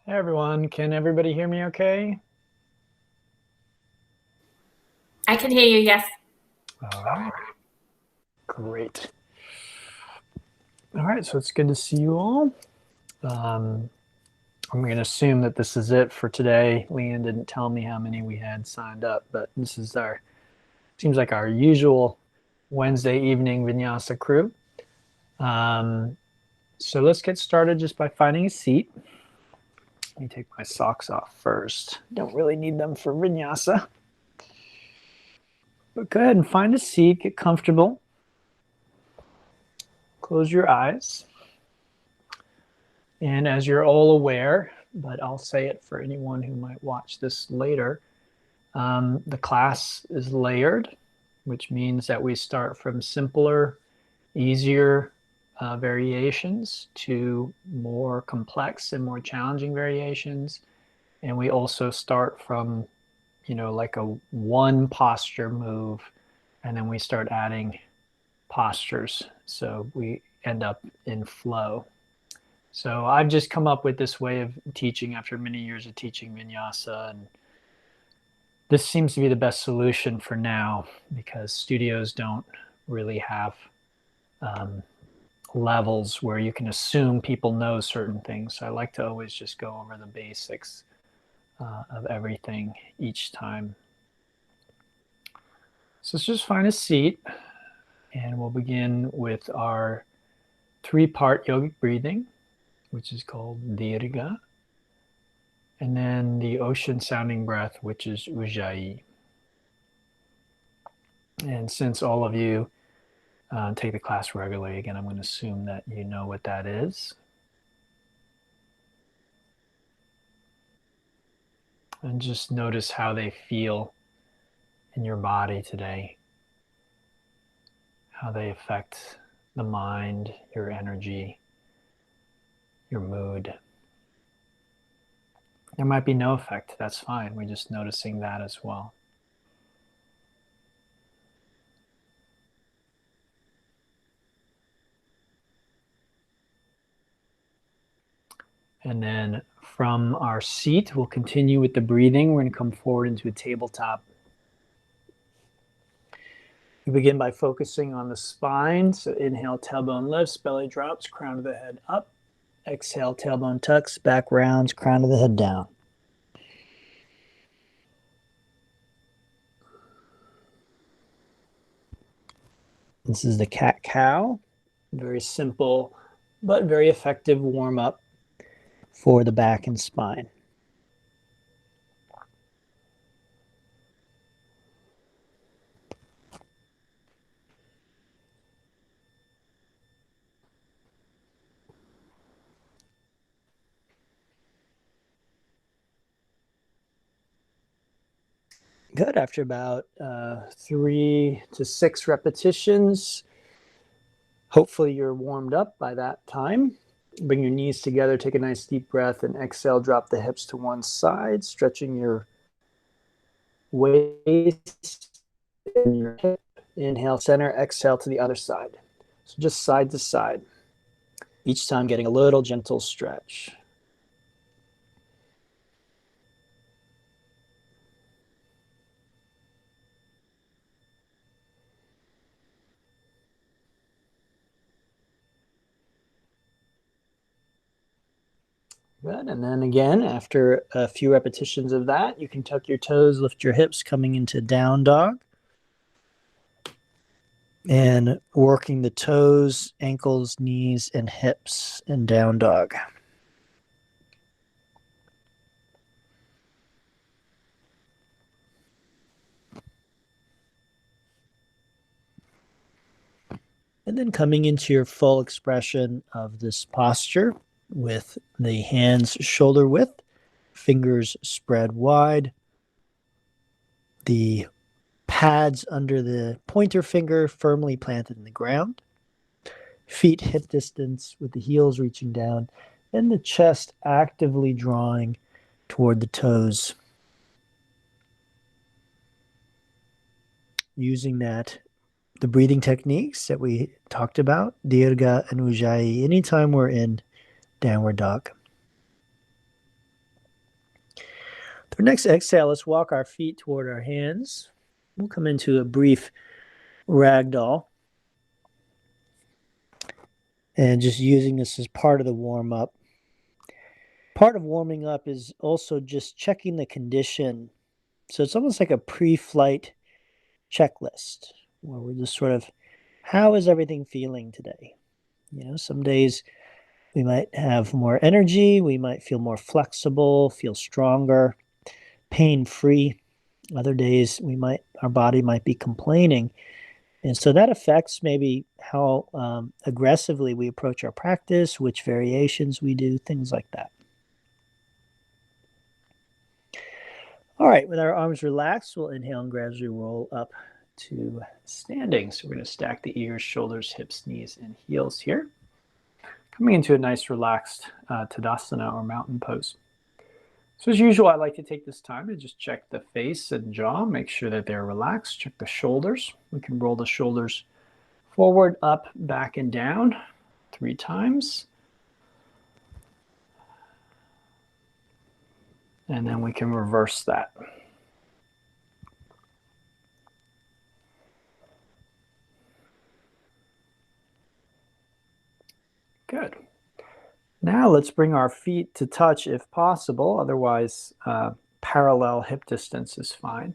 Hey everyone, can everybody hear me okay? I can hear you, yes. All right, great. All right, so it's good to see you all. Um, I'm going to assume that this is it for today. Leanne didn't tell me how many we had signed up, but this is seems like our usual Wednesday evening Vinyasa crew. Um, so let's get started just by finding a seat. Let me take my socks off first. Don't really need them for Vinyasa. But go ahead and find a seat, get comfortable. Close your eyes. And as you're all aware, but I'll say it for anyone who might watch this later, the class is layered, which means that we start from simpler, easier variations to more complex and more challenging variations. And we also start from, like a one posture move, and then we start adding postures. So we end up in flow. So I've just come up with this way of teaching after many years of teaching Vinyasa, and this seems to be the best solution for now because studios don't really have um, levels where you can assume people know certain things. So I like to always just go over the basics of everything each time. So let's just find a seat, and we'll begin with our three-part yogic breathing, which is called Dirga, and then the ocean sounding breath, which is Ujjayi. And since all of you take the class regularly, again, I'm going to assume that you know what that is. And just notice how they feel in your body today, how they affect the mind, your energy, your mood. There might be no effect, that's fine. We're just noticing that as well. And then from our seat, we'll continue with the breathing. We're going to come forward into a tabletop. We begin by focusing on the spine. So inhale, tailbone lifts, belly drops, crown of the head up. Exhale, tailbone tucks, back rounds, crown of the head down. This is the cat-cow. Very simple, but very effective warm-up for the back and spine. Good. After about 3 to 6 repetitions, hopefully you're warmed up by that time. Bring your knees together, take a nice deep breath, and exhale, drop the hips to one side, stretching your waist and your hip. Inhale, center, exhale to the other side. So just side to side. Each time getting a little gentle stretch. Good. And then again, after a few repetitions of that, you can tuck your toes, lift your hips, coming into down dog. And working the toes, ankles, knees, and hips in down dog. And then coming into your full expression of this posture with the hands shoulder width, fingers spread wide, the pads under the pointer finger firmly planted in the ground, feet hip distance with the heels reaching down, and the chest actively drawing toward the toes. Using the breathing techniques that we talked about, Dirga and Ujjayi, anytime we're in downward dog. For next exhale, let's walk our feet toward our hands. We'll come into a brief ragdoll. And just using this as part of the warm-up. Part of warming up is also just checking the condition. So it's almost like a pre-flight checklist where we're just sort of, how is everything feeling today? You know, some days we might have more energy, we might feel more flexible, feel stronger, pain-free. Other days our body might be complaining. And so that affects maybe how aggressively we approach our practice, which variations we do, things like that. All right, with our arms relaxed, we'll inhale and gradually roll up to standing. So we're going to stack the ears, shoulders, hips, knees, and heels here. Coming into a nice relaxed Tadasana or mountain pose. So as usual, I like to take this time and just check the face and jaw, make sure that they're relaxed. Check the shoulders. We can roll the shoulders forward, up, back, and down 3 times. And then we can reverse that. Good. Now let's bring our feet to touch if possible. Otherwise, parallel hip distance is fine.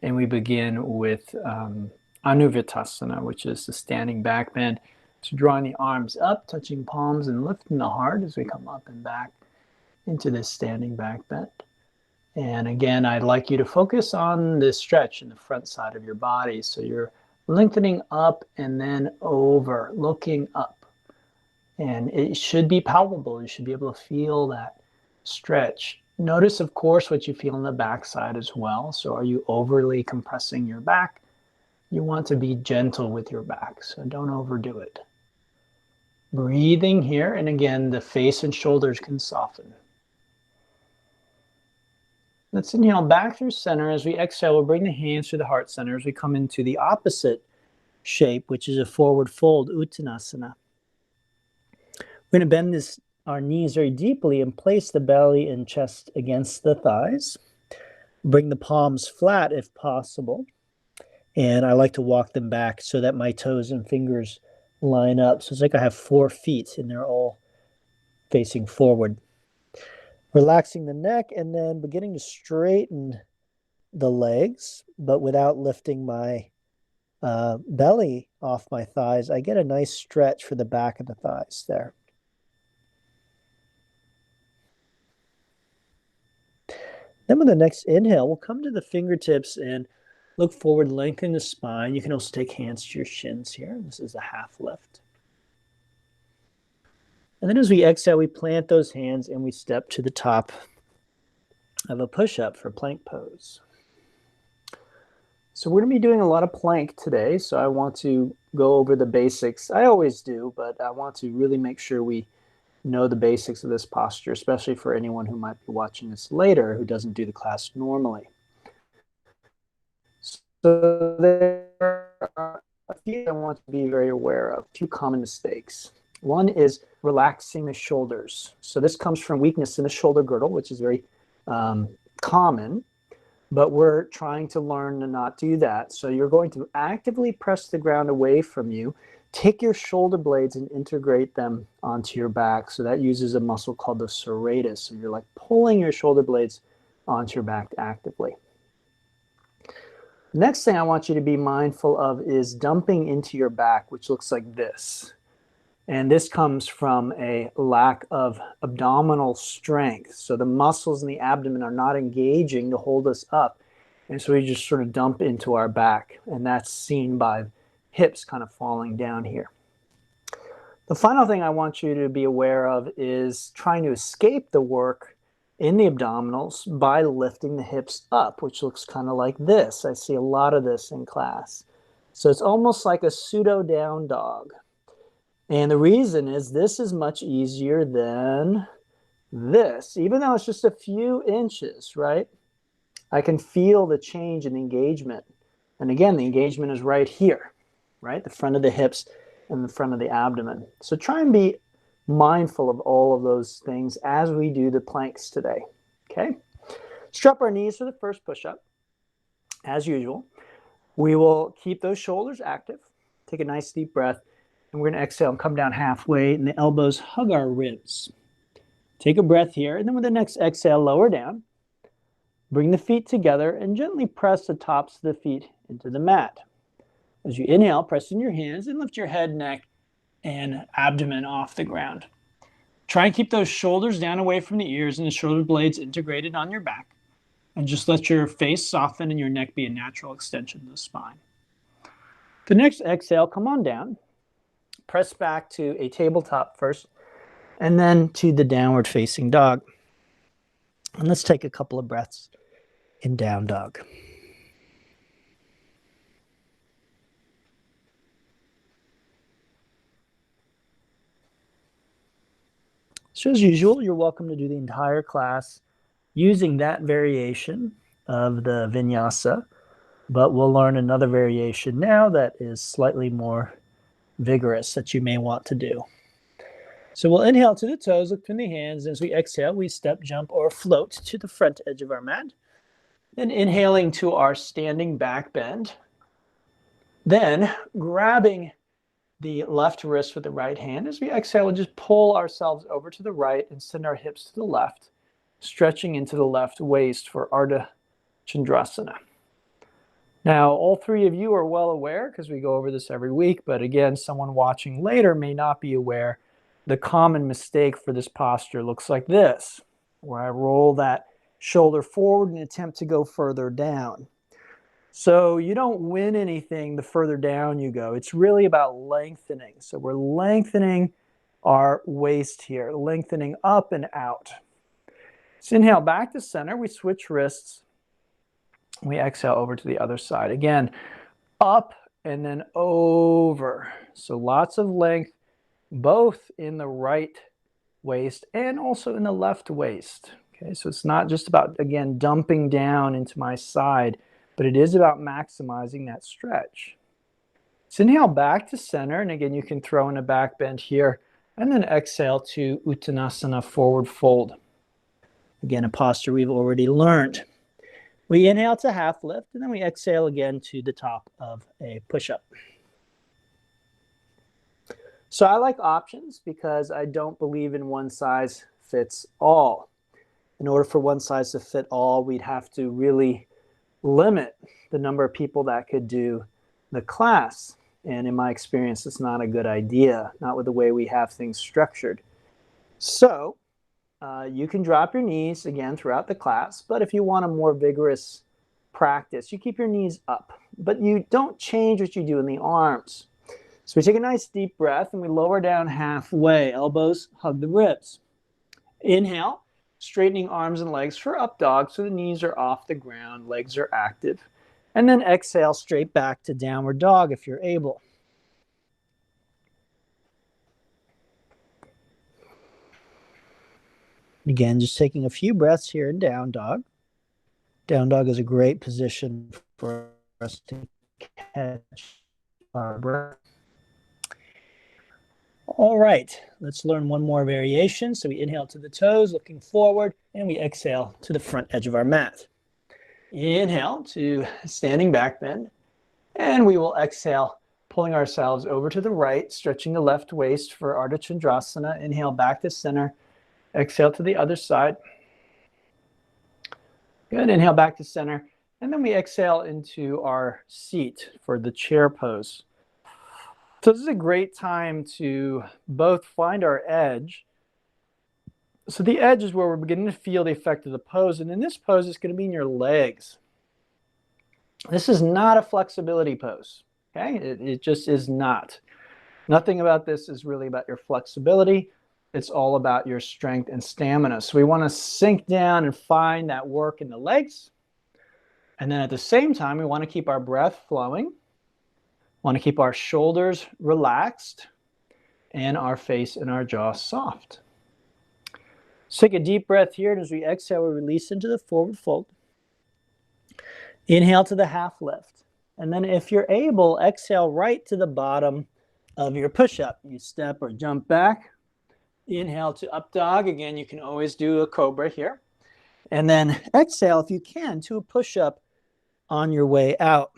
And we begin with Anuvitasana, which is the standing back bend. So drawing the arms up, touching palms, and lifting the heart as we come up and back into this standing back bend. And again, I'd like you to focus on this stretch in the front side of your body. So you're lengthening up and then over, looking up. And it should be palpable. You should be able to feel that stretch. Notice, of course, what you feel on the back side as well. So are you overly compressing your back? You want to be gentle with your back, so don't overdo it. Breathing here, and again, the face and shoulders can soften. Let's inhale back through center. As we exhale, we'll bring the hands to the heart center as we come into the opposite shape, which is a forward fold, Uttanasana. We're going to bend our knees very deeply and place the belly and chest against the thighs. Bring the palms flat if possible. And I like to walk them back so that my toes and fingers line up. So it's like I have 4 feet and they're all facing forward. Relaxing the neck and then beginning to straighten the legs, but without lifting my belly off my thighs. I get a nice stretch for the back of the thighs there. Then with the next inhale, we'll come to the fingertips and look forward, lengthen the spine. You can also take hands to your shins here. This is a half lift. And then as we exhale, we plant those hands and we step to the top of a push-up for plank pose. So we're going to be doing a lot of plank today, so I want to go over the basics. I always do, but I want to really make sure we know the basics of this posture, especially for anyone who might be watching this later who doesn't do the class normally. So there are a few I want to be very aware of, 2 common mistakes. One is relaxing the shoulders. So this comes from weakness in the shoulder girdle, which is very common, but we're trying to learn to not do that. So you're going to actively press the ground away from you. Take your shoulder blades and integrate them onto your back. So that uses a muscle called the serratus. So you're like pulling your shoulder blades onto your back actively. The next thing I want you to be mindful of is dumping into your back, which looks like this. And this comes from a lack of abdominal strength. So the muscles in the abdomen are not engaging to hold us up. And so we just sort of dump into our back. And that's seen by hips kind of falling down here. The final thing I want you to be aware of is trying to escape the work in the abdominals by lifting the hips up, which looks kind of like this. I see a lot of this in class. So it's almost like a pseudo down dog. And the reason is this is much easier than this, even though it's just a few inches, right? I can feel the change in engagement. And again, the engagement is right here, right? The front of the hips and the front of the abdomen. So try and be mindful of all of those things as we do the planks today, okay? Strap our knees for the first push-up. As usual, we will keep those shoulders active. Take a nice deep breath, and we're going to exhale and come down halfway, and the elbows hug our ribs. Take a breath here, and then with the next exhale, lower down. Bring the feet together and gently press the tops of the feet into the mat. As you inhale, press in your hands and lift your head, neck, and abdomen off the ground. Try and keep those shoulders down away from the ears and the shoulder blades integrated on your back. And just let your face soften and your neck be a natural extension of the spine. The next exhale, come on down. Press back to a tabletop first, and then to the downward facing dog. And let's take a couple of breaths in down dog. So as usual, you're welcome to do the entire class using that variation of the Vinyasa, but we'll learn another variation now that is slightly more vigorous that you may want to do. So we'll inhale to the toes, look between the hands. As we exhale, we step, jump, or float to the front edge of our mat. Then inhaling to our standing back bend. Then grabbing the left wrist with the right hand. As we exhale, we'll just pull ourselves over to the right and send our hips to the left, stretching into the left waist for Ardha Chandrasana. Now, all three of you are well aware, because we go over this every week, but again, someone watching later may not be aware. The common mistake for this posture looks like this, where I roll that shoulder forward and attempt to go further down. So you don't win anything the further down you go. It's really about lengthening. So we're lengthening our waist here, lengthening up and out. So inhale back to center. We switch wrists. We exhale over to the other side. Again, up and then over. So lots of length, both in the right waist and also in the left waist. Okay, so it's not just about, again, dumping down into my side, but it is about maximizing that stretch. So inhale back to center, and again, you can throw in a back bend here, and then exhale to Uttanasana, forward fold. Again, a posture we've already learned. We inhale to half lift, and then we exhale again to the top of a push-up. So I like options because I don't believe in one size fits all. In order for one size to fit all, we'd have to really limit the number of people that could do the class. And in my experience, it's not a good idea, not with the way we have things structured. So you can drop your knees again throughout the class, but if you want a more vigorous practice, you keep your knees up, but you don't change what you do in the arms. So we take a nice deep breath and we lower down halfway, elbows hug the ribs. Inhale, straightening arms and legs for up dog, so the knees are off the ground, legs are active. And then exhale straight back to downward dog if you're able. Again, just taking a few breaths here in down dog. Down dog is a great position for us to catch our breath. All right, let's learn one more variation. So we inhale to the toes, looking forward, and we exhale to the front edge of our mat. Inhale to standing back bend, and we will exhale, pulling ourselves over to the right, stretching the left waist for Ardha Chandrasana. Inhale back to center, exhale to the other side. Good, inhale back to center, and then we exhale into our seat for the chair pose. So this is a great time to both find our edge. So the edge is where we're beginning to feel the effect of the pose. And in this pose, it's going to be in your legs. This is not a flexibility pose. Okay, it just is not. Nothing about this is really about your flexibility. It's all about your strength and stamina. So we want to sink down and find that work in the legs. And then at the same time, we want to keep our breath flowing. Want to keep our shoulders relaxed and our face and our jaw soft. So take a deep breath here, and as we exhale, we release into the forward fold. Inhale to the half lift. And then if you're able, exhale right to the bottom of your push-up. You step or jump back. Inhale to up dog. Again, you can always do a cobra here. And then exhale, if you can, to a push-up on your way out.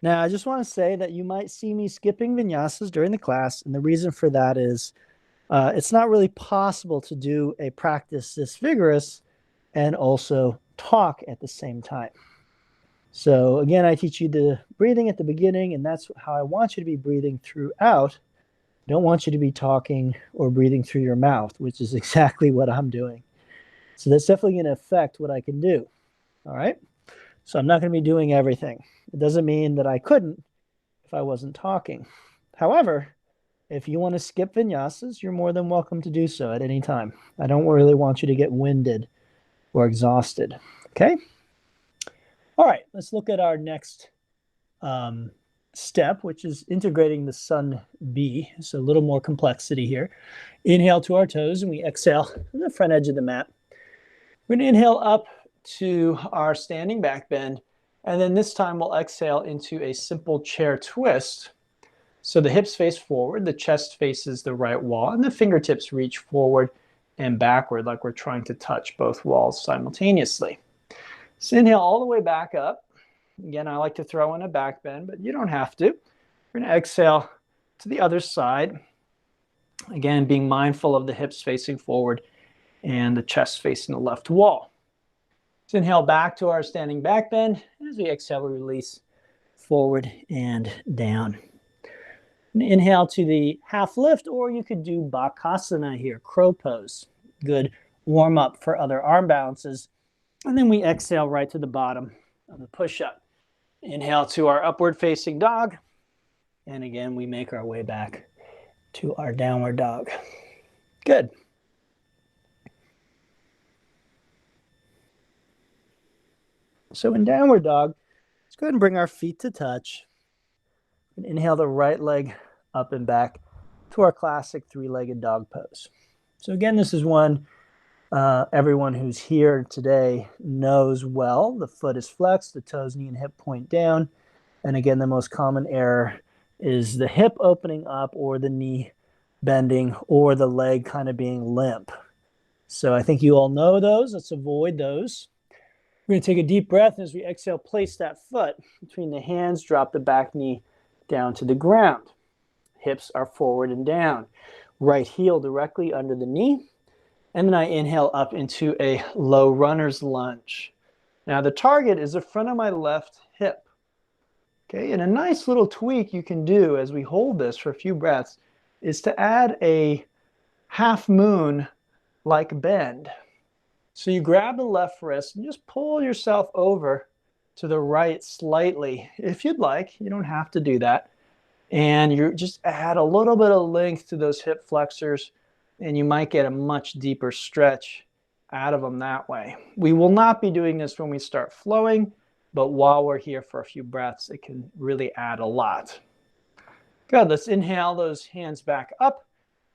Now, I just want to say that you might see me skipping vinyasas during the class, and the reason for that is it's not really possible to do a practice this vigorous and also talk at the same time. So again, I teach you the breathing at the beginning, and that's how I want you to be breathing throughout. I don't want you to be talking or breathing through your mouth, which is exactly what I'm doing. So that's definitely going to affect what I can do. All right. So I'm not going to be doing everything. It doesn't mean that I couldn't if I wasn't talking. However, if you want to skip vinyasas, you're more than welcome to do so at any time. I don't really want you to get winded or exhausted. Okay. All right. Let's look at our next step, which is integrating the Sun B. So a little more complexity here. Inhale to our toes, and we exhale on the front edge of the mat. We're going to inhale up to our standing back bend, and then this time we'll exhale into a simple chair twist. So the hips face forward, the chest faces the right wall, and the fingertips reach forward and backward like we're trying to touch both walls simultaneously. So inhale all the way back up. Again, I like to throw in a back bend, but you don't have to. We're going to exhale to the other side. Again, being mindful of the hips facing forward and the chest facing the left wall. So inhale back to our standing back bend. As we exhale, we release forward and down. And inhale to the half lift, or you could do Bakasana here, crow pose. Good warm up for other arm balances. And then we exhale right to the bottom of the push-up. Inhale to our upward facing dog. And again, we make our way back to our downward dog. Good. So in downward dog, let's go ahead and bring our feet to touch. And inhale the right leg up and back to our classic three-legged dog pose. So again, this is one everyone who's here today knows well. The foot is flexed, the toes, knee, and hip point down. And again, the most common error is the hip opening up or the knee bending or the leg kind of being limp. So I think you all know those. Let's avoid those. We're going to take a deep breath. As we exhale, place that foot between the hands, drop the back knee down to the ground. Hips are forward and down. Right heel directly under the knee. And then I inhale up into a low runner's lunge. Now the target is the front of my left hip. Okay, and a nice little tweak you can do as we hold this for a few breaths is to add a half moon like bend. So you grab the left wrist and just pull yourself over to the right slightly. If you'd like, you don't have to do that. And you just add a little bit of length to those hip flexors, and you might get a much deeper stretch out of them that way. We will not be doing this when we start flowing, but while we're here for a few breaths, it can really add a lot. Good, let's inhale those hands back up,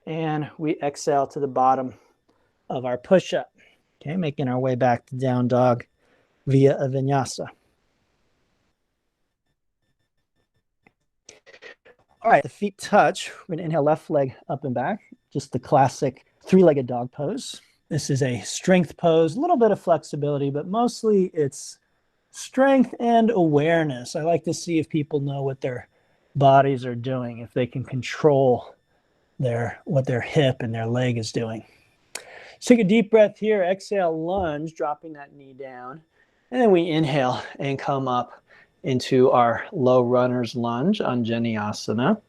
and we exhale to the bottom of our push-up. Okay, making our way back to down dog via a vinyasa. All right, the feet touch. We're gonna inhale left leg up and back, just the classic three-legged dog pose. This is a strength pose, a little bit of flexibility, but mostly it's strength and awareness. I like to see if people know what their bodies are doing, if they can control what their hip and their leg is doing. Let's take a deep breath here. Exhale, lunge, dropping that knee down. And then we inhale and come up into our low runner's lunge, Anjaneyasana.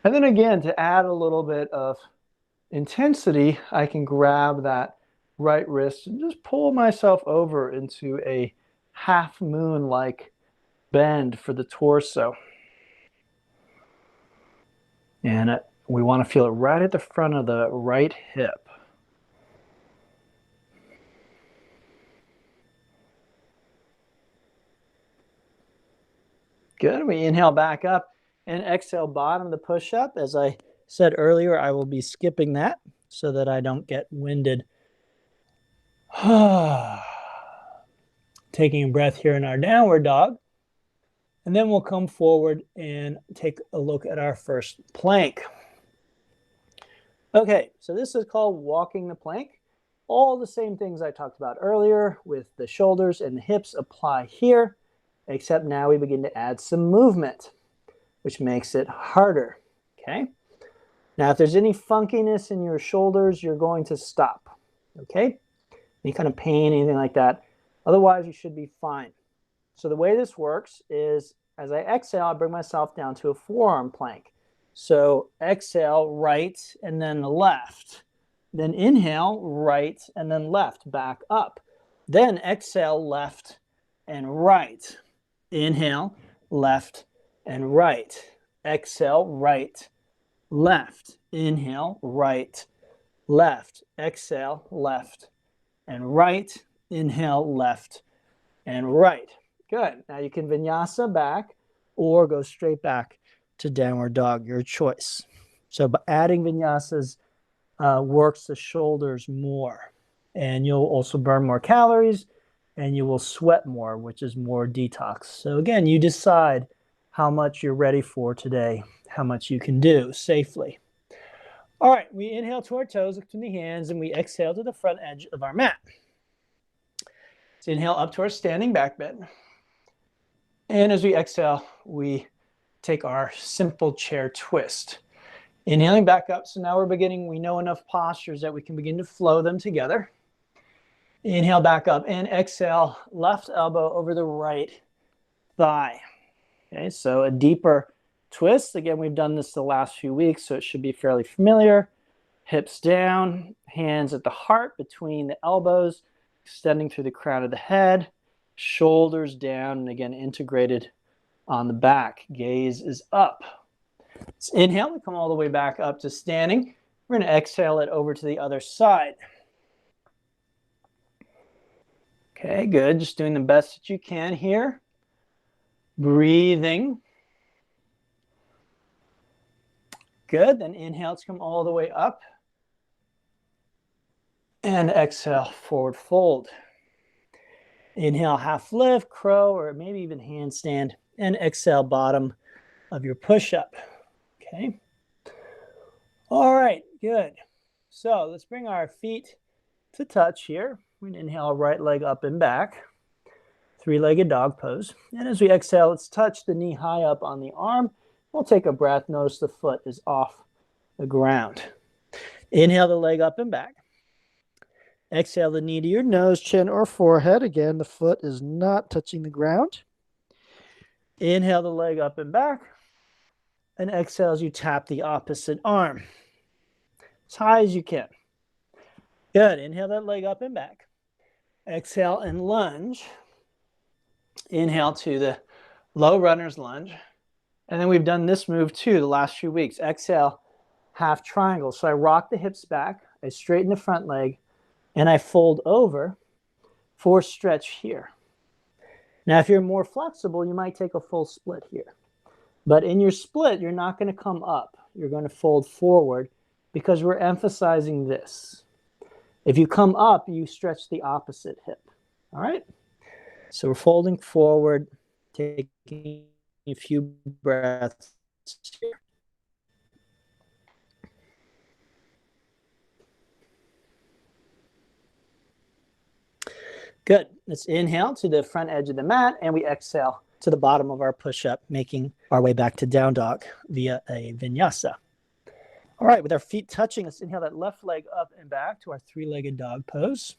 And then again, to add a little bit of intensity, I can grab that right wrist and just pull myself over into a half moon-like bend for the torso. And we want to feel it right at the front of the right hip. Good. We inhale back up and exhale bottom the push-up. As I said earlier, I will be skipping that so that I don't get winded. Taking a breath here in our downward dog. And then we'll come forward and take a look at our first plank. Okay, so this is called walking the plank. all the same things I talked about earlier with the shoulders and the hips apply here, except now we begin to add some movement, which makes it harder, okay? Now, if there's any funkiness in your shoulders, you're going to stop, okay? Any kind of pain, anything like that. Otherwise, you should be fine. So the way this works is as I exhale, I bring myself down to a forearm plank. So exhale, right, and then left. Then inhale, right, and then left, back up. Then exhale, left and right. Inhale, left and right. Exhale, right, left. Inhale, right, left. Exhale, left and right. Inhale, left and right. Good. Now you can vinyasa back or go straight back to downward dog, your choice. So by adding vinyasas works the shoulders more, and you'll also burn more calories and you will sweat more, which is more detox. So again, you decide how much you're ready for today, how much you can do safely. All right, we inhale to our toes, look to the hands, and we exhale to the front edge of our mat. So inhale up to our standing back bend. And as we exhale, we take our simple chair twist. Inhaling back up. So now we know enough postures that we can begin to flow them together. Inhale back up and exhale, left elbow over the right thigh. Okay, so a deeper twist. Again, we've done this the last few weeks, so it should be fairly familiar. Hips down, hands at the heart between the elbows, extending through the crown of the head, shoulders down, and again, integrated on the back. Gaze is up. Let's inhale, we come all the way back up to standing. We're going to exhale it over to the other side. Okay, good. Just doing the best that you can here. Breathing. Good. Then inhale to come all the way up. And exhale, forward fold. Inhale, half lift, crow, or maybe even handstand. And exhale, bottom of your push-up. Okay. All right, good. So let's bring our feet to touch here. We're going to inhale, right leg up and back. Three-legged dog pose. And as we exhale, let's touch the knee high up on the arm. We'll take a breath. Notice the foot is off the ground. Inhale the leg up and back. Exhale the knee to your nose, chin, or forehead. Again, the foot is not touching the ground. Inhale the leg up and back. And exhale as you tap the opposite arm. As high as you can. Good. Inhale that leg up and back. Exhale and lunge. Inhale to the low runner's lunge. And then we've done this move too the last few weeks. Exhale, half triangle. So I rock the hips back. I straighten the front leg. And I fold over for stretch here. Now, if you're more flexible, you might take a full split here. But in your split, you're not going to come up. You're going to fold forward because we're emphasizing this. If you come up, you stretch the opposite hip. All right? So we're folding forward, taking a few breaths here. Good. Let's inhale to the front edge of the mat, and we exhale to the bottom of our push-up, making our way back to down dog via a vinyasa. All right, with our feet touching, let's inhale that left leg up and back to our three-legged dog pose.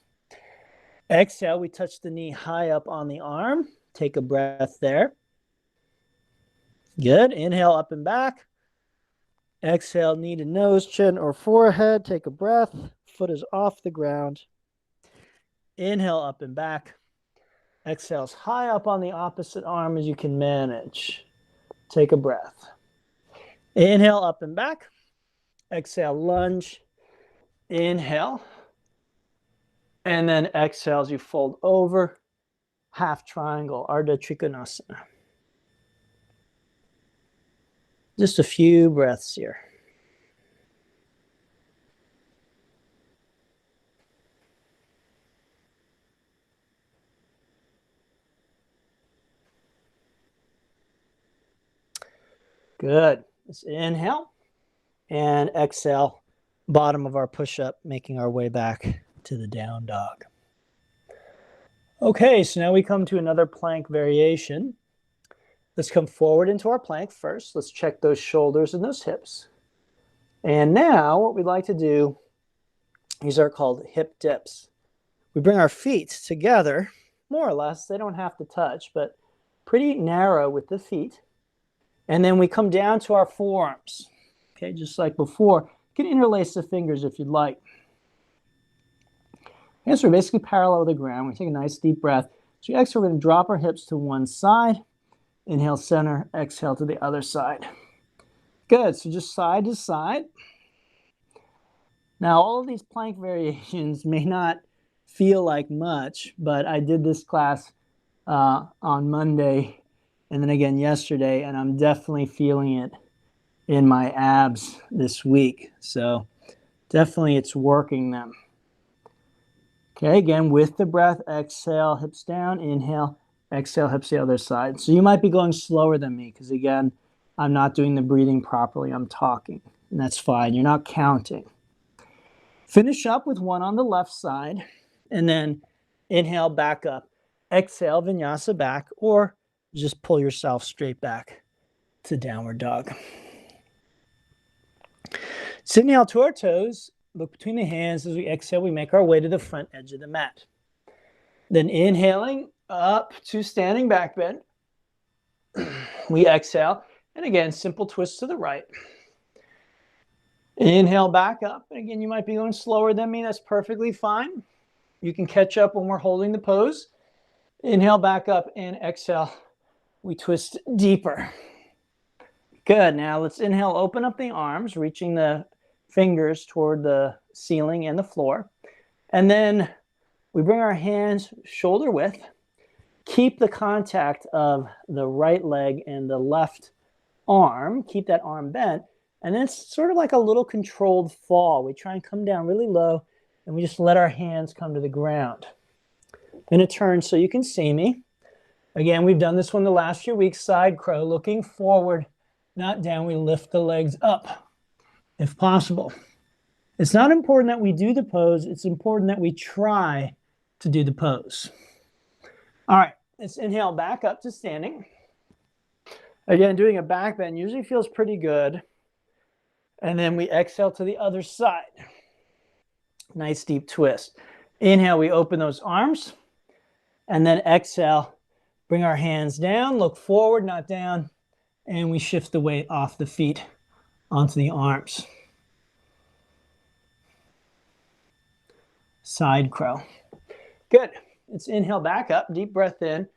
Exhale, we touch the knee high up on the arm. Take a breath there. Good. Inhale up and back. Exhale, knee to nose, chin, or forehead. Take a breath. Foot is off the ground. Inhale up and back. Exhale as high up on the opposite arm as you can manage. Take a breath. Inhale up and back. Exhale, lunge. Inhale. And then exhale as you fold over. Half triangle, Ardha Trikonasana. Just a few breaths here. Good. Let's inhale and exhale, bottom of our push-up, making our way back to the down dog. Okay, so now we come to another plank variation. Let's come forward into our plank first. Let's check those shoulders and those hips. And now what we'd like to do, these are called hip dips. We bring our feet together, more or less. They don't have to touch, but pretty narrow with the feet. And then we come down to our forearms. Okay, just like before. You can interlace the fingers if you'd like. Okay, so we're basically parallel with the ground. We take a nice deep breath. So exhale, we're going to drop our hips to one side. Inhale, center. Exhale to the other side. Good. So just side to side. Now, all of these plank variations may not feel like much, but I did this class on Monday and then again yesterday, and I'm definitely feeling it in my abs this week. So definitely it's working them. Okay, again, with the breath, exhale, hips down, inhale, exhale, hips the other side. So you might be going slower than me because, again, I'm not doing the breathing properly. I'm talking, and that's fine. You're not counting. Finish up with one on the left side, and then inhale, back up. Exhale, vinyasa back, or just pull yourself straight back to downward dog. So inhale to our toes. Look between the hands. As we exhale, we make our way to the front edge of the mat. Then inhaling up to standing back bend. We exhale, and again, simple twist to the right. Inhale back up. And again, you might be going slower than me. That's perfectly fine. You can catch up when we're holding the pose. Inhale back up and exhale. We twist deeper. Good. Now let's inhale, open up the arms, reaching the fingers toward the ceiling and the floor. And then we bring our hands shoulder width. Keep the contact of the right leg and the left arm. Keep that arm bent. And then it's sort of like a little controlled fall. We try and come down really low, and we just let our hands come to the ground. Then a turn so you can see me. Again, we've done this one the last few weeks. Side crow, looking forward, not down. We lift the legs up if possible. It's not important that we do the pose. It's important that we try to do the pose. All right, let's inhale back up to standing. Again, doing a back bend usually feels pretty good. And then we exhale to the other side. Nice deep twist. Inhale, we open those arms. And then exhale, bring our hands down, look forward, not down. And we shift the weight off the feet onto the arms. Side crow. Good. Let's inhale back up, deep breath in.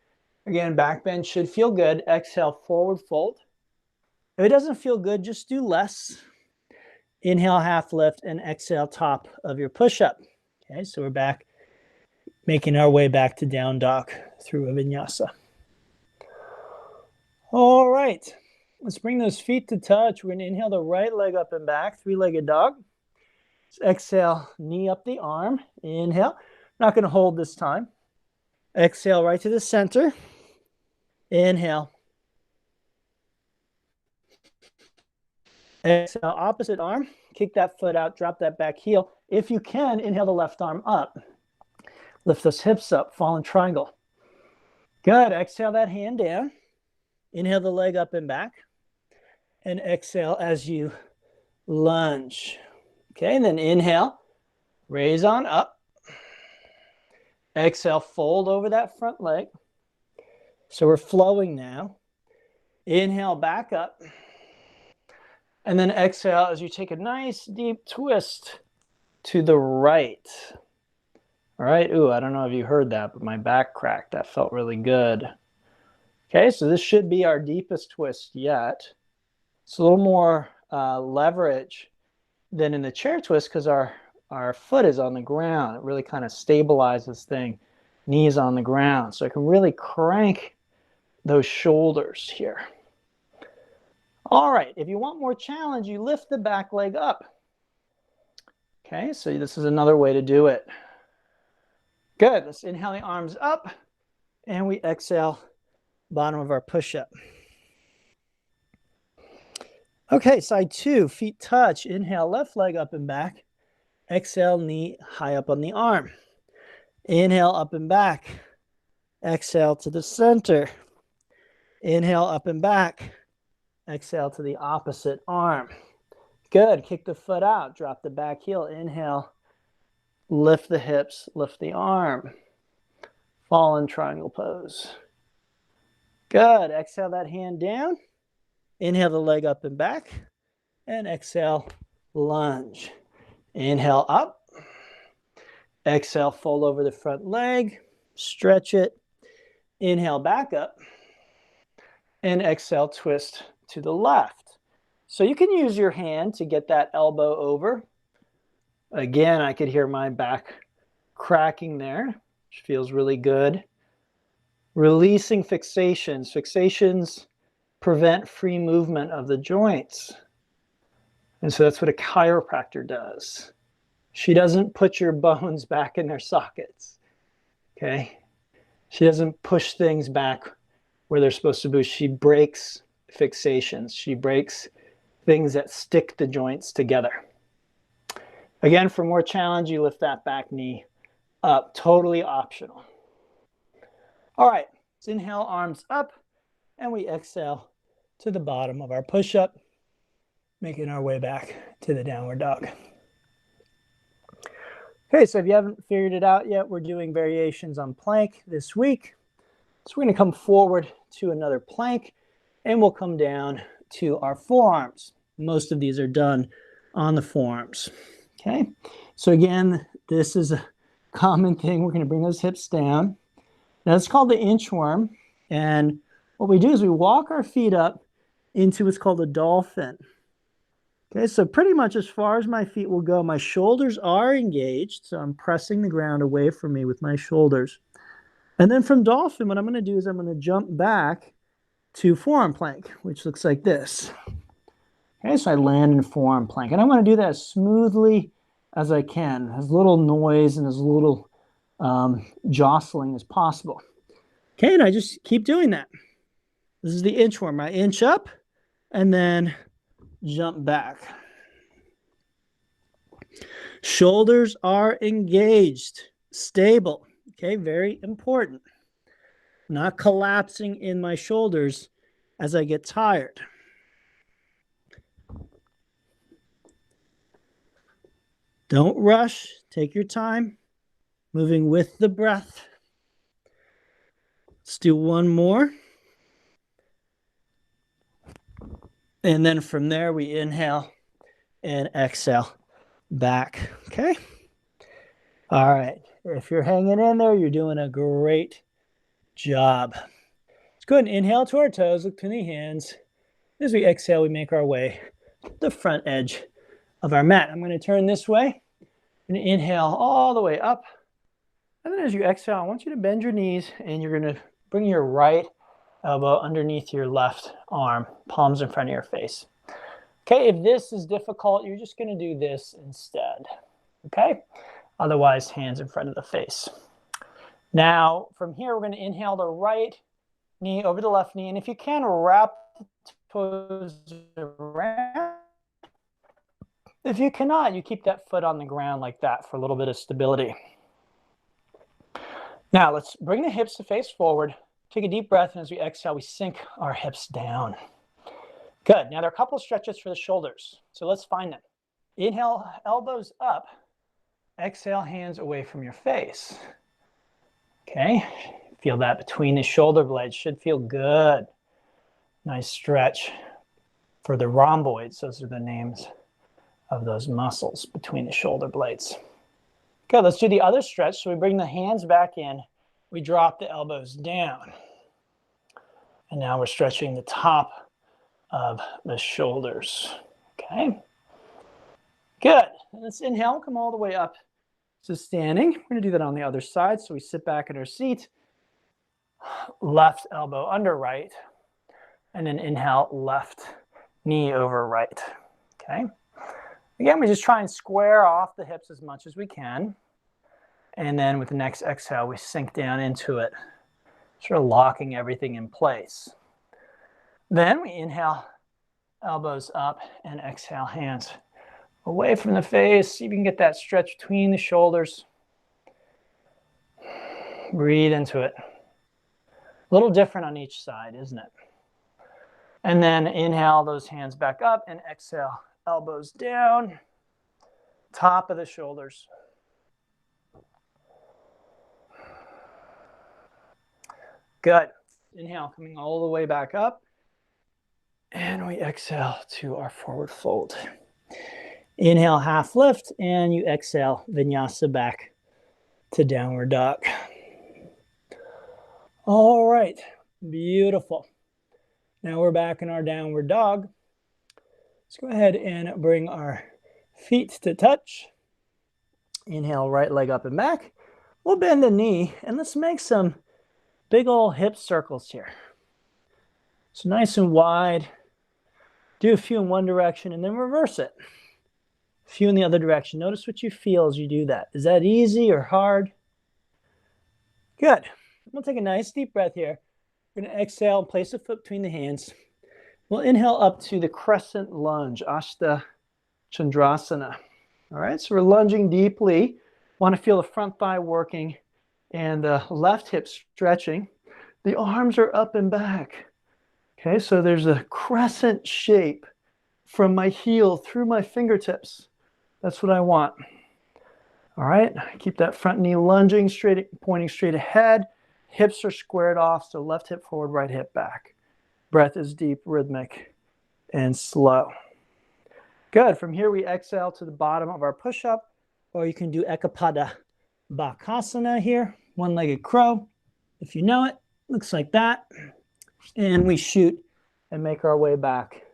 Again, back bend should feel good. Exhale, forward fold. If it doesn't feel good, just do less. Inhale, half lift, and exhale, top of your push-up. Okay, so we're back, making our way back to down dog through a vinyasa. All right, let's bring those feet to touch. We're going to inhale the right leg up and back, three-legged dog. Let's exhale, knee up the arm. Inhale. Not going to hold this time. Exhale right to the center. Inhale. Exhale, opposite arm. Kick that foot out, drop that back heel. If you can, inhale the left arm up. Lift those hips up, fallen triangle. Good. Exhale that hand down. Inhale the leg up and back. And exhale as you lunge. Okay, and then inhale, raise on up. Exhale, fold over that front leg. So we're flowing now. Inhale, back up. And then exhale as you take a nice deep twist to the right. All right. Ooh, I don't know if you heard that, but my back cracked. That felt really good. Okay, so this should be our deepest twist yet. It's a little more leverage than in the chair twist because our foot is on the ground. It really kind of stabilizes thing. Knees on the ground. So I can really crank those shoulders here. All right, if you want more challenge, you lift the back leg up. Okay, so this is another way to do it. Good, let's inhale the arms up, and we exhale, bottom of our push-up. Okay, side two, feet touch. Inhale, left leg up and back. Exhale, knee high up on the arm. Inhale, up and back. Exhale to the center. Inhale, up and back. Exhale to the opposite arm. Good. Kick the foot out. Drop the back heel. Inhale. Lift the hips. Lift the arm. Fallen triangle pose. Good. Exhale that hand down. Inhale the leg up and back. And exhale, lunge. Inhale up. Exhale, fold over the front leg. Stretch it. Inhale back up. And exhale, twist to the left. So you can use your hand to get that elbow over. Again, I could hear my back cracking there, which feels really good. Releasing fixations. Fixations prevent free movement of the joints. And so that's what a chiropractor does. She doesn't put your bones back in their sockets, okay? She doesn't push things back where they're supposed to be. She breaks fixations. She breaks things that stick the joints together. Again, for more challenge, you lift that back knee up, totally optional. All right, let's inhale, arms up, and we exhale to the bottom of our push-up, making our way back to the downward dog. Okay, so if you haven't figured it out yet, we're doing variations on plank this week. So we're going to come forward to another plank, and we'll come down to our forearms. Most of these are done on the forearms. Okay, so again, this is a common thing. We're going to bring those hips down. Now it's called the inchworm, and what we do is we walk our feet up into what's called a dolphin. Okay, so pretty much as far as my feet will go, my shoulders are engaged, so I'm pressing the ground away from me with my shoulders. And then from dolphin, what I'm going to do is I'm going to jump back to forearm plank, which looks like this. Okay, so I land in forearm plank, and I want to do that as smoothly as I can, as little noise and as little jostling as possible. Okay, and I just keep doing that. This is the inchworm. I inch up and then jump back. Shoulders are engaged, stable. Okay, very important. Not collapsing in my shoulders as I get tired. Don't rush. Take your time. Moving with the breath. Let's do one more. And then from there, we inhale and exhale back. Okay? All right. If you're hanging in there, you're doing a great job. Let's go ahead and inhale to our toes, look to the hands. As we exhale, we make our way to the front edge of our mat. I'm going to turn this way and inhale all the way up. And then as you exhale, I want you to bend your knees and you're going to bring your right elbow underneath your left arm, palms in front of your face. Okay, if this is difficult, you're just going to do this instead. Okay, otherwise, hands in front of the face. Now, from here, we're going to inhale the right knee over the left knee, and if you can, wrap the toes around. If you cannot, you keep that foot on the ground like that for a little bit of stability. Now, let's bring the hips to face forward. Take a deep breath, and as we exhale, we sink our hips down. Good. Now, there are a couple of stretches for the shoulders, so let's find them. Inhale, elbows up. Exhale, hands away from your face. Okay, feel that between the shoulder blades. Should feel good. Nice stretch for the rhomboids. Those are the names of those muscles between the shoulder blades. Okay, let's do the other stretch. So we bring the hands back in. We drop the elbows down. And now we're stretching the top of the shoulders. Okay, good. Let's inhale, come all the way up to standing. We're going to do that on the other side. So we sit back in our seat, left elbow under right, and then inhale, left knee over right. Okay. Again, we just try and square off the hips as much as we can. And then with the next exhale, we sink down into it, sort of locking everything in place. Then we inhale, elbows up, and exhale, hands away from the face. See if you can get that stretch between the shoulders. Breathe into it. A little different on each side, isn't it? And then inhale those hands back up and exhale, elbows down, top of the shoulders. Good. Inhale, coming all the way back up. And we exhale to our forward fold. Inhale, half lift, and you exhale, Vinyasa back to downward dog. All right, beautiful. Now we're back in our downward dog. Let's go ahead and bring our feet to touch. Inhale, right leg up and back. We'll bend the knee, and let's make some big old hip circles here. So nice and wide. Do a few in one direction, and then reverse it. A few in the other direction. Notice what you feel as you do that. Is that easy or hard? Good. We'll take a nice deep breath here. We're going to exhale and place a foot between the hands. We'll inhale up to the crescent lunge, Ashtha Chandrasana. All right, so we're lunging deeply. Want to feel the front thigh working and the left hip stretching. The arms are up and back. Okay, so there's a crescent shape from my heel through my fingertips. That's what I want. All right, keep that front knee lunging, straight, pointing straight ahead. Hips are squared off, so left hip forward, right hip back. Breath is deep, rhythmic, and slow. Good. From here, we exhale to the bottom of our push-up, or you can do Ekapada Bakasana here, one-legged crow. If you know it, looks like that. And we shoot and make our way back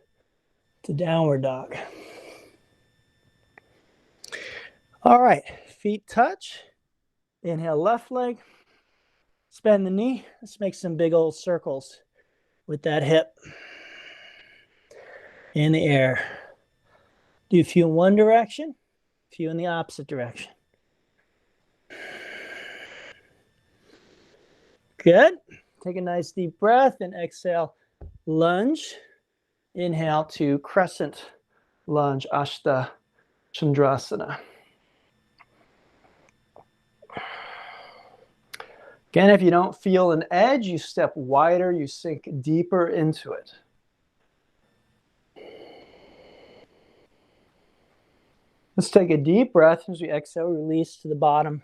to downward dog. All right, feet touch. Inhale, left leg. Bend the knee. Let's make some big old circles with that hip in the air. Do a few in one direction, a few in the opposite direction. Good. Take a nice deep breath and exhale, lunge. Inhale to crescent lunge, Ashtha Chandrasana. Again, if you don't feel an edge, you step wider, you sink deeper into it. Let's take a deep breath as we exhale, release to the bottom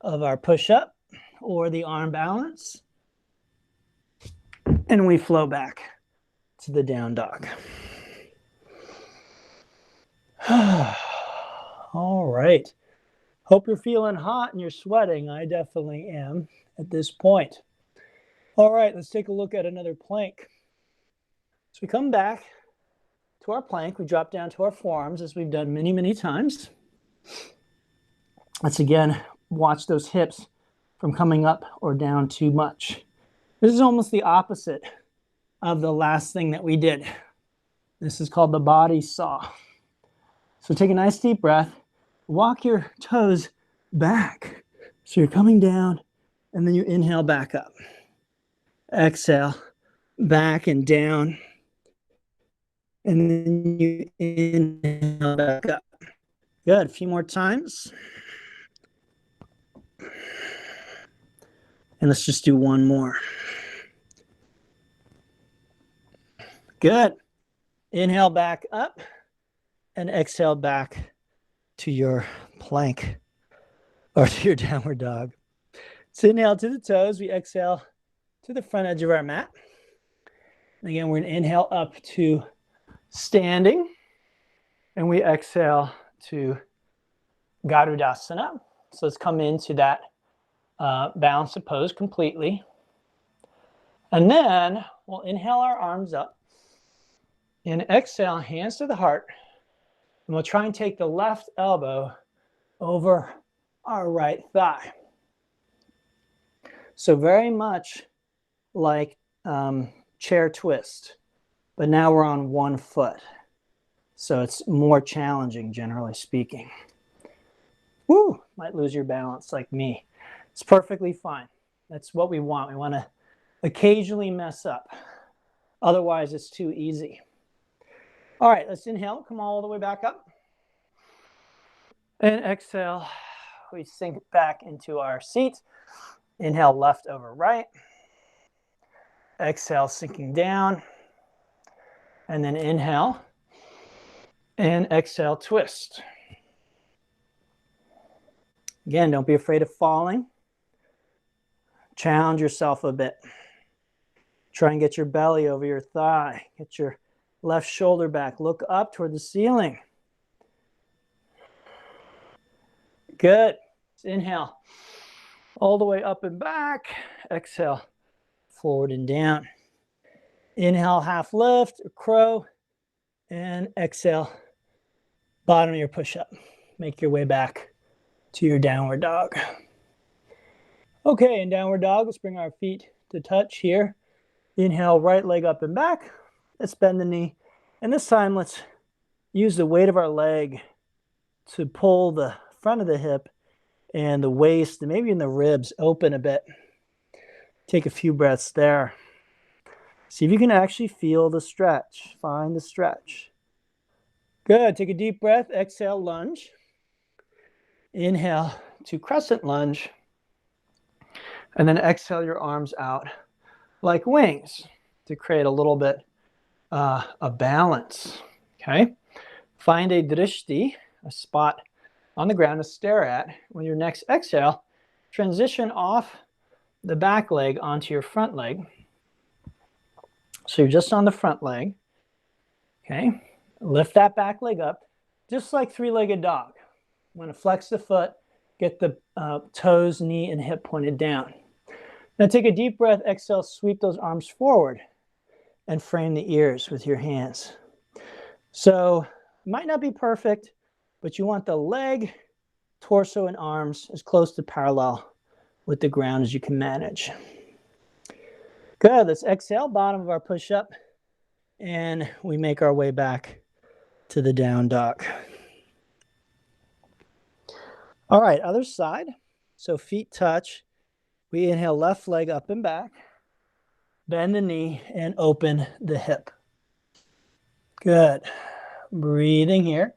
of our push-up or the arm balance. And we flow back to the down dog. All right. Hope you're feeling hot and you're sweating. I definitely am at this point. All right, let's take a look at another plank. So we come back to our plank. We drop down to our forearms as we've done many, many times. Let's again watch those hips from coming up or down too much. This is almost the opposite of the last thing that we did. This is called the body saw. So take a nice deep breath. Walk your toes back. So you're coming down and then you inhale back up. Exhale, back and down. And then you inhale back up. Good, a few more times. And let's just do one more. Good. Inhale back up and exhale back to your plank or to your downward dog. So inhale to the toes. We exhale to the front edge of our mat. And again, we're going to inhale up to standing. And we exhale to Garudasana. So let's come into that balanced pose completely. And then we'll inhale our arms up. And exhale, hands to the heart. And we'll try and take the left elbow over our right thigh. So very much like chair twist, but now we're on one foot. So it's more challenging, generally speaking. Woo, might lose your balance like me. It's perfectly fine. That's what we want. We want to occasionally mess up. Otherwise, it's too easy. All right, let's inhale. Come all the way back up. And exhale, we sink back into our seat. Inhale, left over right. Exhale, sinking down. And then inhale. And exhale, twist. Again, don't be afraid of falling. Challenge yourself a bit. Try and get your belly over your thigh. Get your left shoulder back. Look up toward the ceiling. Good. Inhale. All the way up and back. Exhale. Forward and down. Inhale, half lift, or crow. And exhale. Bottom of your push-up. Make your way back to your downward dog. Okay, in downward dog, let's bring our feet to touch here. Inhale, right leg up and back. Let's bend the knee. And this time, let's use the weight of our leg to pull the front of the hip and the waist, and maybe in the ribs, open a bit. Take a few breaths there. See if you can actually feel the stretch. Find the stretch. Good. Take a deep breath. Exhale, lunge. Inhale to crescent lunge. And then exhale your arms out like wings to create a little bit of balance. Okay. Find a drishti, a spot on the ground to stare at. With your next exhale, transition off the back leg onto your front leg. So you're just on the front leg. Okay. Lift that back leg up, just like three-legged dog. I'm going to flex the foot, get the toes, knee, and hip pointed down. Now take a deep breath, exhale, sweep those arms forward and frame the ears with your hands. So it might not be perfect, but you want the leg, torso, and arms as close to parallel with the ground as you can manage. Good, let's exhale, bottom of our push-up, and we make our way back to the down dog. All right, other side. So feet touch. We inhale, left leg up and back. Bend the knee and open the hip. Good. Breathing here.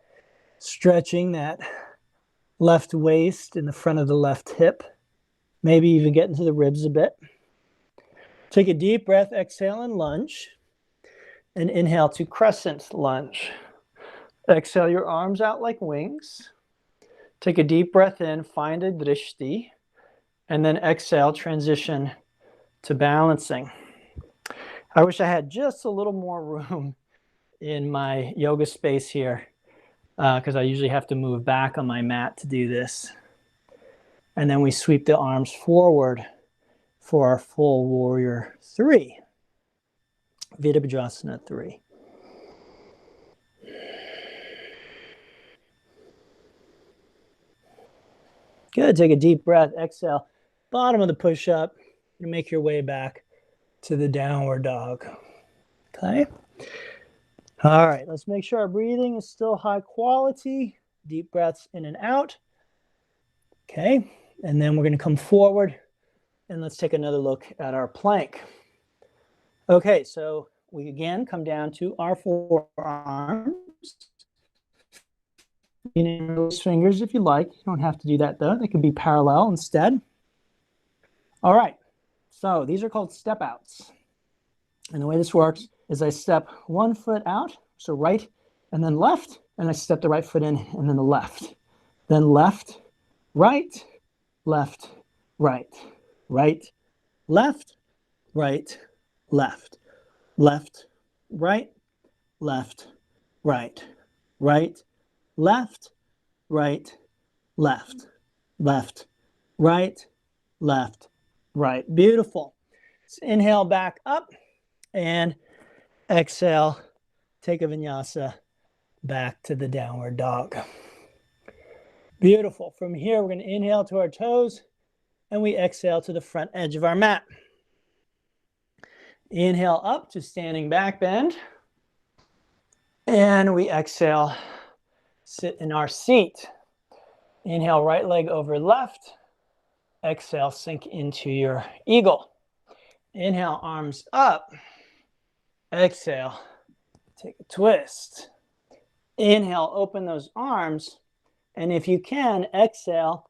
Stretching that left waist in the front of the left hip. Maybe even get into the ribs a bit. Take a deep breath, exhale and lunge. And inhale to crescent lunge. Exhale your arms out like wings. Take a deep breath in, find a drishti. And then exhale, transition to balancing. I wish I had just a little more room in my yoga space here because I usually have to move back on my mat to do this. And then we sweep the arms forward for our full warrior 3. Virabhadrasana 3. Good, take a deep breath, exhale. Bottom of the push-up, you make your way back to the downward dog. Okay. All right, let's make sure our breathing is still high quality. Deep breaths in and out. Okay, and then we're going to come forward and let's take another look at our plank. Okay, so we again come down to our forearms. You can release fingers if you like. You don't have to do that though. They can be parallel instead. All right, so these are called step outs. And the way this works is I step one foot out, so right and then left, and I step the right foot in and then the left. Then left, right, left, right, right, left, right, left, left, right, left, right, right, left, right, left, left, right, left, right. Beautiful. Let's inhale back up and exhale. Take a vinyasa back to the downward dog. Beautiful. From here, we're going to inhale to our toes and we exhale to the front edge of our mat. Inhale up to standing back bend. And we exhale, sit in our seat. Inhale, right leg over left. Exhale, sink into your eagle. Inhale, arms up. Exhale, take a twist. Inhale, open those arms And if you can, exhale,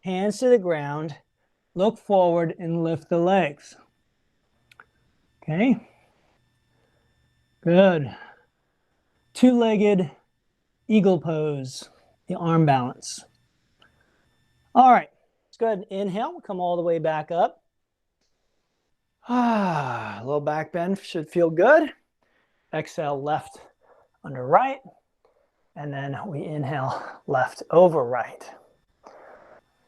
hands to the ground, look forward and lift the legs. Okay. Good. Two-legged eagle pose, the arm balance. All right, let's go ahead and inhale. We'll come all the way back up. A little back bend should feel good. Exhale, left under right. And then we inhale, left over right.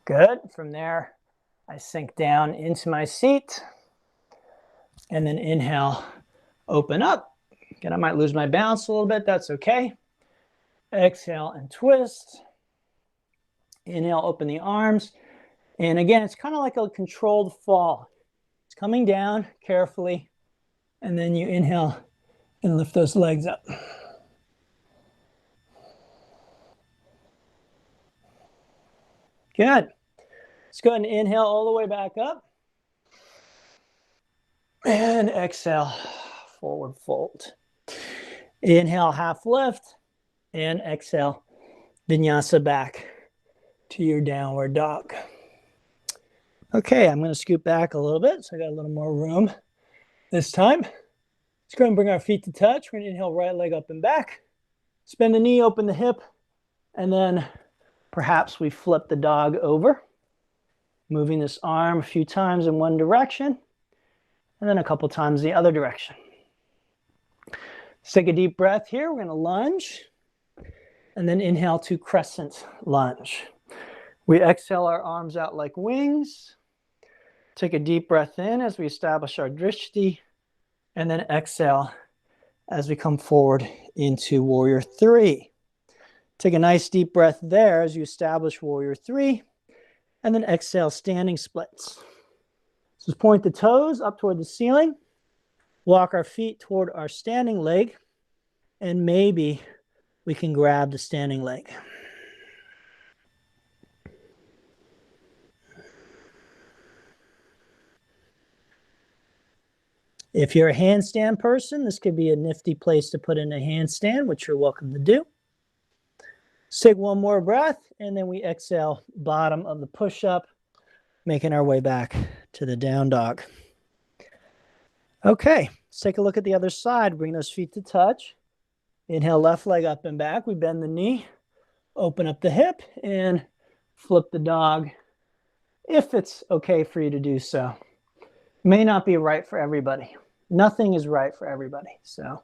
Good. From there, I sink down into my seat. And then inhale, open up. Again, I might lose my balance a little bit. That's okay. Exhale and twist. Inhale, open the arms. And again, it's kind of like a controlled fall. It's coming down carefully. And then you inhale and lift those legs up. Good. Let's go ahead and inhale all the way back up. And exhale, forward fold. Inhale, half lift. And exhale, Vinyasa back to your downward dog. Okay, I'm going to scoot back a little bit so I got a little more room this time. Let's go ahead and bring our feet to touch. We're going to inhale, right leg up and back. Spin the knee, open the hip, and then perhaps we flip the dog over, moving this arm a few times in one direction, and then a couple times the other direction. Let's take a deep breath here. We're going to lunge, and then inhale to crescent lunge. We exhale our arms out like wings. Take a deep breath in as we establish our drishti, and then exhale as we come forward into warrior three. Take a nice deep breath there as you establish warrior three, and then exhale, standing splits. So just point the toes up toward the ceiling, walk our feet toward our standing leg, and maybe we can grab the standing leg. If you're a handstand person, this could be a nifty place to put in a handstand, which you're welcome to do. Let's take one more breath, and then we exhale, bottom of the push-up, making our way back to the down dog. Okay, let's take a look at the other side. Bring those feet to touch. Inhale, left leg up and back. We bend the knee, open up the hip, and flip the dog if it's okay for you to do so. May not be right for everybody. Nothing is right for everybody. So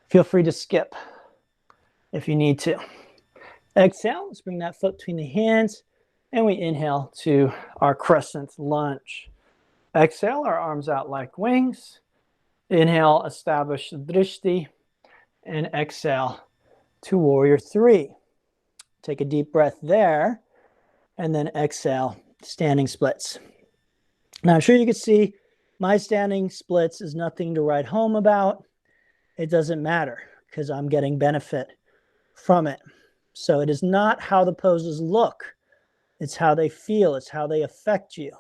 feel free to skip if you need to. Exhale, let's bring that foot between the hands, and we inhale to our crescent lunge. Exhale, our arms out like wings. Inhale, establish the drishti, and exhale to warrior three. Take a deep breath there, and then exhale, standing splits. Now, I'm sure you can see my standing splits is nothing to write home about. It doesn't matter because I'm getting benefit from it. So it is not how the poses look. It's how they feel. It's how they affect you.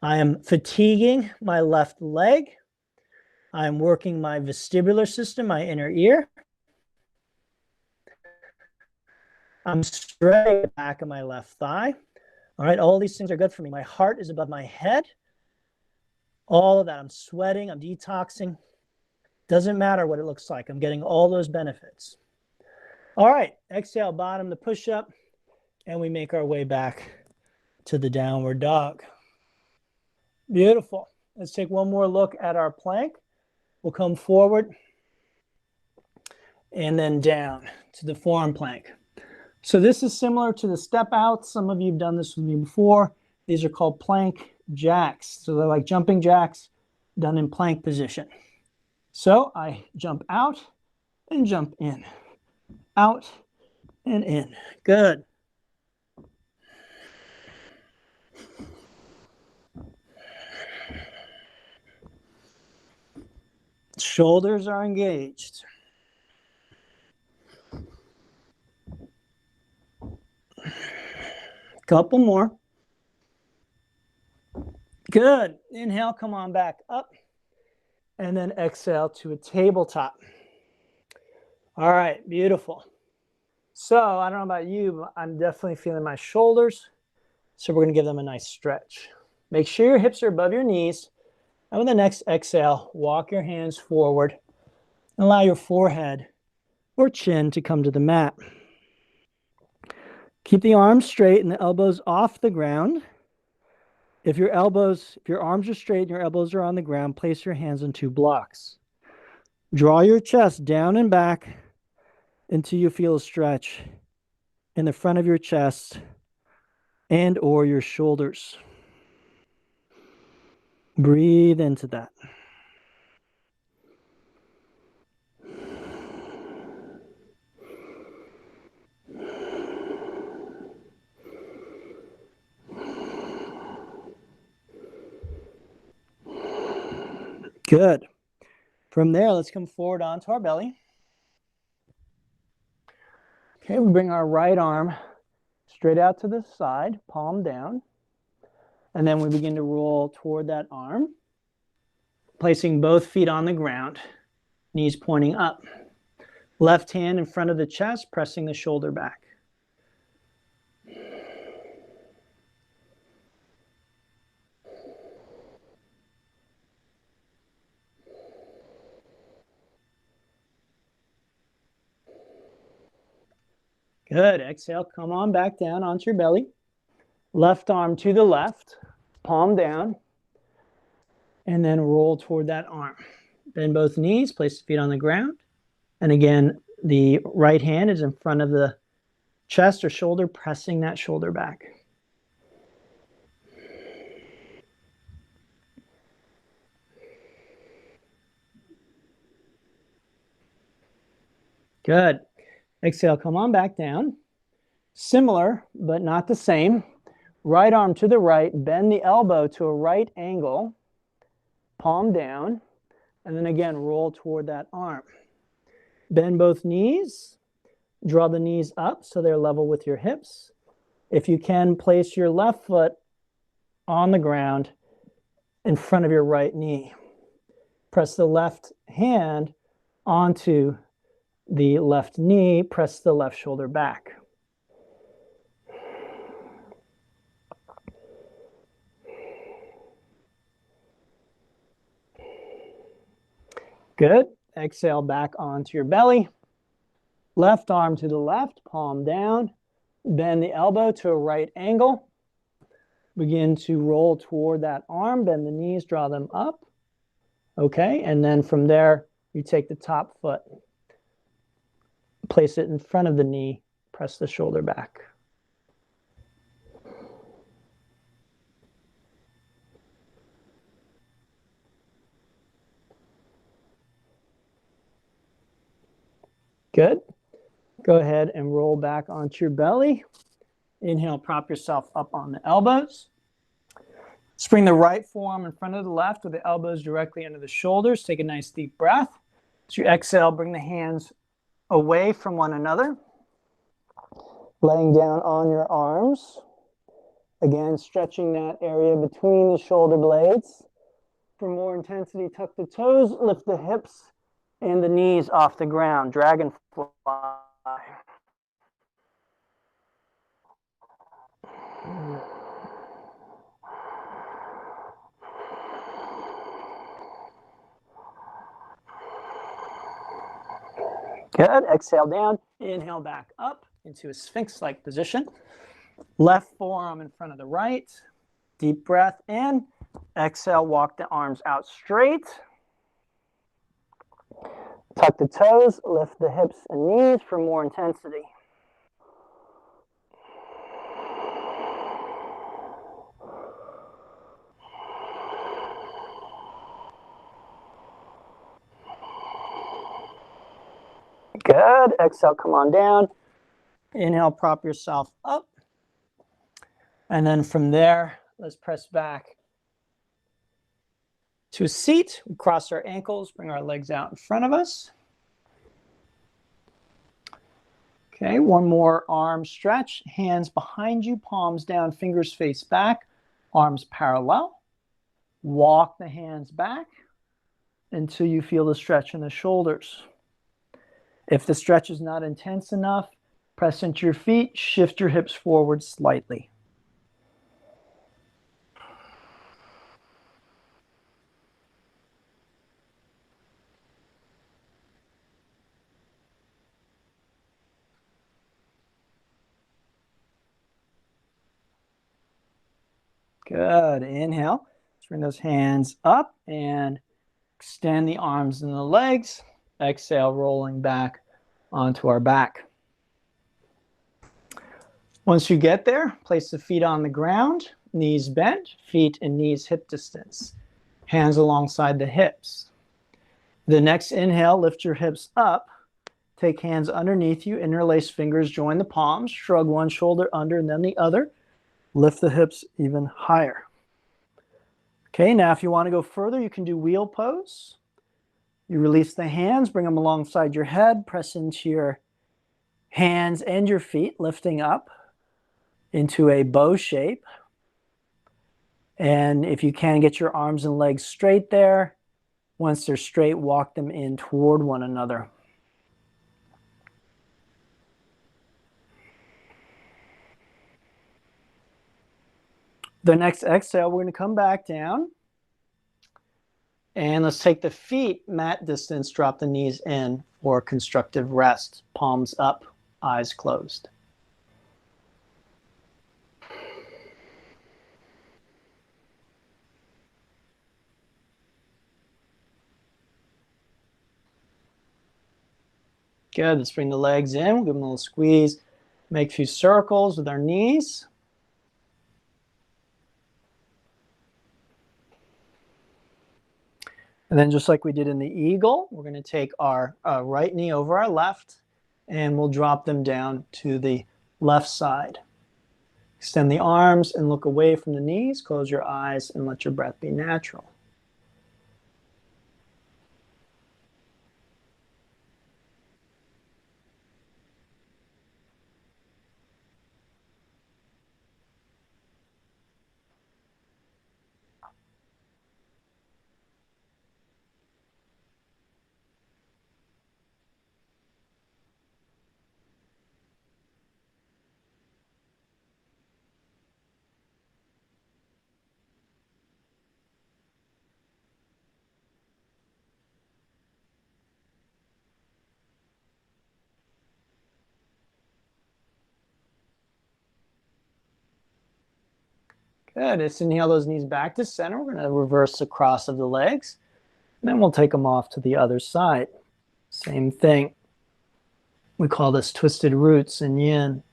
I am fatiguing my left leg. I'm working my vestibular system, my inner ear. I'm stretching the back of my left thigh. All right, all these things are good for me. My heart is above my head. All of that. I'm sweating. I'm detoxing. Doesn't matter what it looks like. I'm getting all those benefits. All right, exhale, bottom the push-up, and we make our way back to the downward dog. Beautiful. Let's take one more look at our plank. We'll come forward and then down to the forearm plank. So this is similar to the step out. Some of you have done this with me before. These are called plank jacks. So they're like jumping jacks done in plank position. So I jump out and jump in. Out and in. Good. Shoulders are engaged. Couple more. Good. Inhale, come on back up. And then exhale to a tabletop. All right, beautiful. So I don't know about you, but I'm definitely feeling my shoulders. So we're going to give them a nice stretch. Make sure your hips are above your knees. And with the next exhale, walk your hands forward and allow your forehead or chin to come to the mat. Keep the arms straight and the elbows off the ground. If your arms are straight and your elbows are on the ground, place your hands in two blocks. Draw your chest down and back until you feel a stretch in the front of your chest and or your shoulders. Breathe into that. Good. From there, let's come forward onto our belly. Okay, we bring our right arm straight out to the side, palm down. And then we begin to roll toward that arm, placing both feet on the ground, knees pointing up. Left hand in front of the chest, pressing the shoulder back. Good. Exhale, come on back down onto your belly. Left arm to the left, palm down, and then roll toward that arm. Bend both knees, place the feet on the ground. And again, the right hand is in front of the chest or shoulder, pressing that shoulder back. Good. Exhale, come on back down. Similar, but not the same. Right arm to the right, bend the elbow to a right angle, palm down, and then again, roll toward that arm. Bend both knees, draw the knees up so they're level with your hips. If you can, place your left foot on the ground in front of your right knee. Press the left hand onto the left knee, press the left shoulder back. Good. Exhale back onto your belly. Left arm to the left, palm down. Bend the elbow to a right angle. Begin to roll toward that arm. Bend the knees, draw them up. Okay, and then from there, you take the top foot. Place it in front of the knee. Press the shoulder back. Good. Go ahead and roll back onto your belly. Inhale, prop yourself up on the elbows. Spring the right forearm in front of the left with the elbows directly under the shoulders. Take a nice deep breath. As you exhale, bring the hands away from one another. Laying down on your arms. Again, stretching that area between the shoulder blades. For more intensity, tuck the toes, lift the hips and the knees off the ground. Dragonfly. Good. Exhale down. Inhale back up into a sphinx-like position. Left forearm in front of the right. Deep breath in. Exhale, walk the arms out straight. Tuck the toes, lift the hips and knees for more intensity. Good. Exhale, come on down. Inhale, prop yourself up. And then from there, let's press back to a seat. We cross our ankles, bring our legs out in front of us. Okay, one more arm stretch. Hands behind you, palms down, fingers face back, arms parallel. Walk the hands back until you feel the stretch in the shoulders. If the stretch is not intense enough, Press into your feet, shift your hips forward slightly. Good. Inhale. Let's bring those hands up and extend the arms and the legs. Exhale, rolling back onto our back. Once you get there, place the feet on the ground, knees bent, feet and knees hip distance. Hands alongside the hips. The next inhale, lift your hips up. Take hands underneath you, interlace fingers, join the palms, shrug one shoulder under and then the other. Lift the hips even higher. Okay, now if you want to go further, you can do wheel pose. You release the hands, bring them alongside your head, press into your hands and your feet, lifting up into a bow shape. And if you can, get your arms and legs straight there. Once they're straight, walk them in toward one another. The next exhale, we're going to come back down. And let's take the feet mat distance, drop the knees in for constructive rest. Palms up, eyes closed. Good, let's bring the legs in, we'll give them a little squeeze. Make a few circles with our knees. And then just like we did in the eagle, we're going to take our right knee over our left and we'll drop them down to the left side. Extend the arms and look away from the knees. Close your eyes and let your breath be natural. Good. Let's inhale those knees back to center. We're going to reverse the cross of the legs. And then we'll take them off to the other side. Same thing. We call this twisted roots in yin.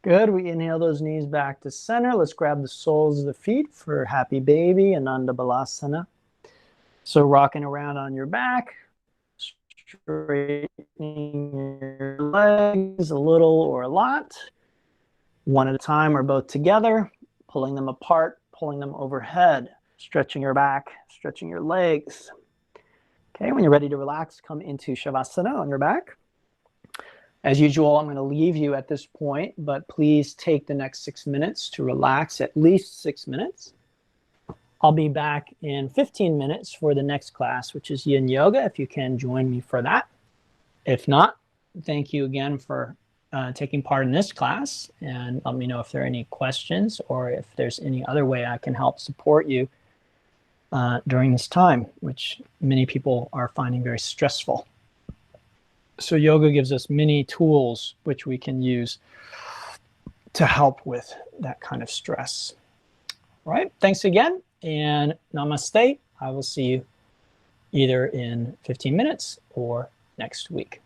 Good. We inhale those knees back to center. Let's grab the soles of the feet for happy baby, Ananda Balasana. So rocking around on your back, straightening your legs a little or a lot. One at a time or both together, pulling them apart, pulling them overhead, stretching your back, stretching your legs. Okay, when you're ready to relax, come into Shavasana on your back. As usual, I'm going to leave you at this point, but please take the next 6 minutes to relax, at least 6 minutes. I'll be back in 15 minutes for the next class, which is Yin Yoga, if you can join me for that. If not, thank you again for taking part in this class, and let me know if there are any questions or if there's any other way I can help support you during this time, which many people are finding very stressful. So yoga gives us many tools which we can use to help with that kind of stress. All right, thanks again, and namaste. I will see you either in 15 minutes or next week.